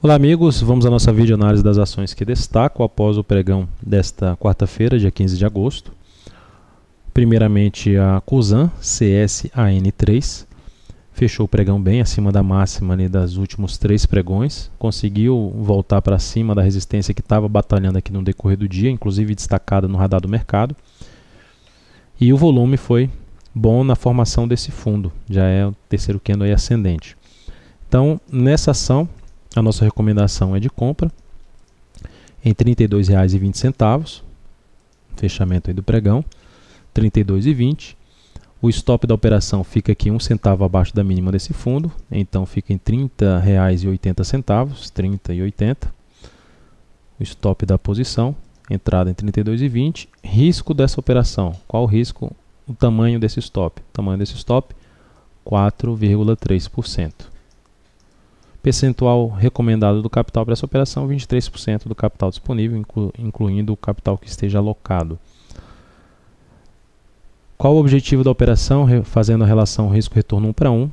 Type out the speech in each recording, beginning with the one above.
Olá amigos, vamos à nossa videoanálise das ações que destaco após o pregão desta quarta-feira, dia 15 de agosto. Primeiramente a Cosan, CSAN3, fechou o pregão bem acima da máxima ali das últimos 3 pregões, conseguiu voltar para cima da resistência que estava batalhando aqui no decorrer do dia, inclusive destacada no radar do mercado. E o volume foi bom na formação desse fundo, já é o terceiro candle aí ascendente. Então, nessa ação, a nossa recomendação é de compra em R$ 32,20, fechamento aí do pregão, R$ 32,20. O stop da operação fica aqui 1 centavo abaixo da mínima desse fundo, então fica em R$ 30,80, R$ 30,80. O stop da posição, entrada em R$ 32,20. Risco dessa operação, qual o risco? O tamanho desse stop. O tamanho desse stop, 4,3%. Percentual recomendado do capital para essa operação, 23% do capital disponível, incluindo o capital que esteja alocado. Qual o objetivo da operação? Fazendo a relação risco-retorno 1 para 1,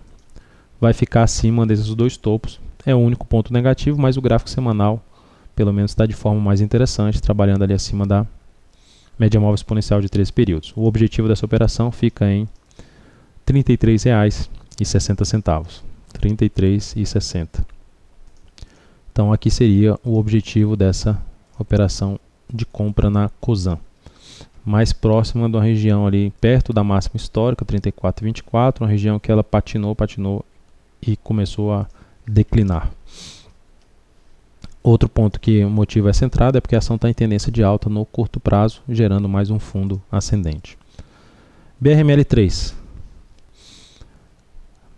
vai ficar acima desses dois topos. É o único ponto negativo, mas o gráfico semanal, pelo menos, está de forma mais interessante, trabalhando ali acima da média móvel exponencial de 13 períodos. O objetivo dessa operação fica em R$ 33,60. R$ 33,60. Então aqui seria o objetivo dessa operação de compra na Cosan. Mais próxima da região ali, perto da máxima histórica, 34,24, uma região que ela patinou e começou a declinar. Outro ponto que motiva essa entrada é porque a ação está em tendência de alta no curto prazo, gerando mais um fundo ascendente. BRML3.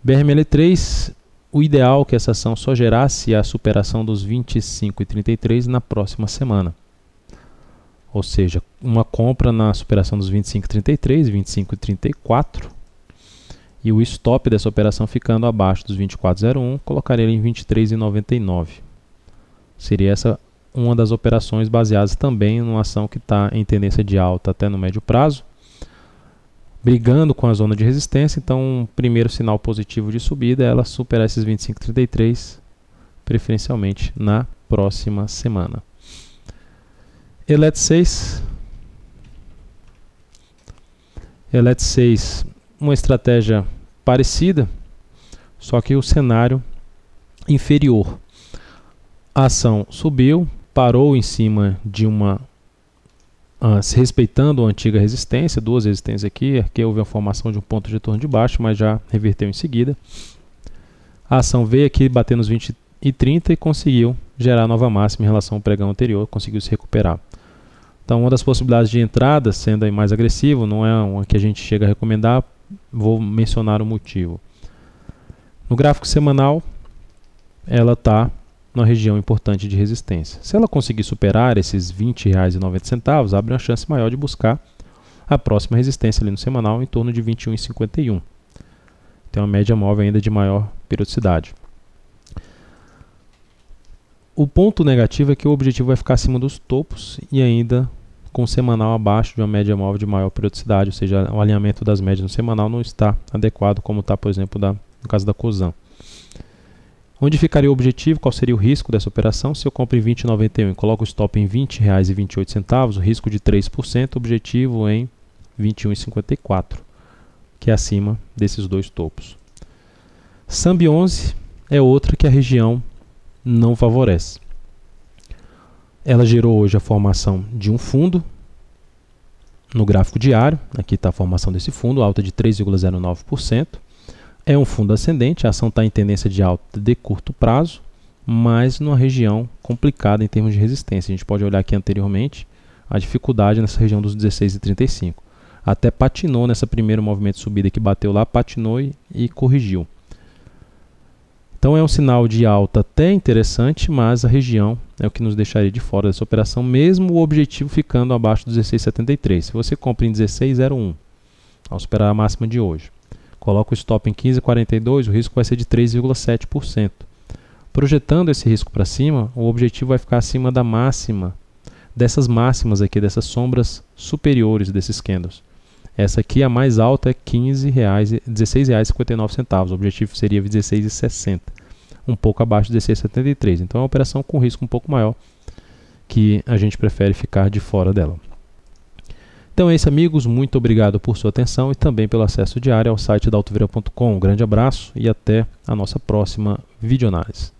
BRML3, o ideal é que essa ação só gerasse a superação dos 25,33 na próxima semana. Ou seja, uma compra na superação dos 25,33, 25,34 e o stop dessa operação ficando abaixo dos 24,01, colocaria ele em 23,99. Seria essa uma das operações baseadas também numa ação que está em tendência de alta até no médio prazo, brigando com a zona de resistência. Então, um primeiro sinal positivo de subida é ela superar esses 25,33, preferencialmente na próxima semana. ELET6, uma estratégia parecida, só que o cenário inferior. A ação subiu, parou em cima de uma respeitando a antiga resistência, duas resistências aqui houve a formação de um ponto de retorno de baixo, mas já reverteu em seguida. A ação veio aqui bater nos 20,30 e conseguiu gerar nova máxima em relação ao pregão anterior, conseguiu se recuperar. Então, uma das possibilidades de entrada, sendo aí mais agressivo, não é uma que a gente chega a recomendar, vou mencionar o motivo. No gráfico semanal, ela está na região importante de resistência. Se ela conseguir superar esses R$ 20,90, abre uma chance maior de buscar a próxima resistência ali no semanal em torno de 21,51. Tem uma média móvel ainda de maior periodicidade. O ponto negativo é que o objetivo vai ficar acima dos topos e ainda com o semanal abaixo de uma média móvel de maior periodicidade, ou seja, o alinhamento das médias no semanal não está adequado como está, por exemplo, no caso da Cosan. Onde ficaria o objetivo? Qual seria o risco dessa operação? Se eu compro em 20,91 e coloco o stop em R$ 20,28, o risco de 3%, objetivo em 21,54, que é acima desses dois topos. SAMB11 é outra que a região não favorece. Ela gerou hoje a formação de um fundo no gráfico diário. Aqui está a formação desse fundo, alta de 3,09%. É um fundo ascendente, a ação está em tendência de alta de curto prazo, mas numa região complicada em termos de resistência. A gente pode olhar aqui anteriormente a dificuldade nessa região dos 16,35. Até patinou nessa primeiro movimento de subida que bateu lá, patinou e corrigiu. Então é um sinal de alta até interessante, mas a região é o que nos deixaria de fora dessa operação, mesmo o objetivo ficando abaixo dos 16,73. Se você compra em 16,01, ao superar a máxima de hoje, coloca o stop em 15,42, o risco vai ser de 3,7%. Projetando esse risco para cima, o objetivo vai ficar acima da máxima, dessas máximas aqui, dessas sombras superiores desses candles. Essa aqui, a mais alta, é R$ 16,59. O objetivo seria R$ 16,60. um pouco abaixo de 16,73. Então é uma operação com risco um pouco maior, que a gente prefere ficar de fora dela. Então é isso, amigos, muito obrigado por sua atenção e também pelo acesso diário ao site da Altovera.com. Um grande abraço e até a nossa próxima videoanálise.